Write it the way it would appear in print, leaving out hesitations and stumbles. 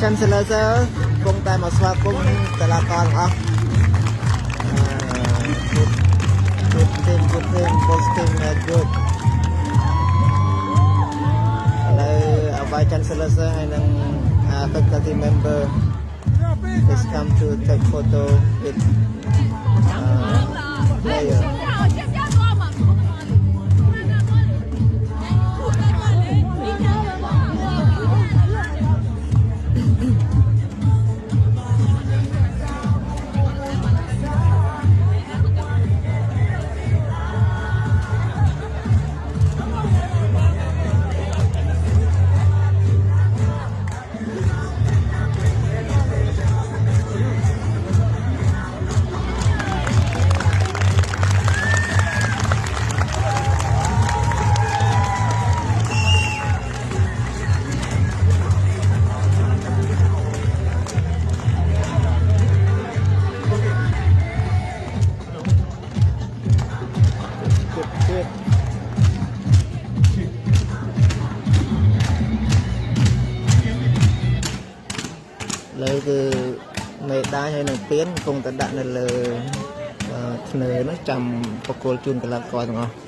Chancellor sir cùng tại một số cùng tại là con không good thing posting good là Vice Chancellor sir hay là faculty member is come to take photo with player. Lấy từ mẹ đá hay là tiến cùng tận đạn là nơi nó chầm bọc chun cái là coi đúng không?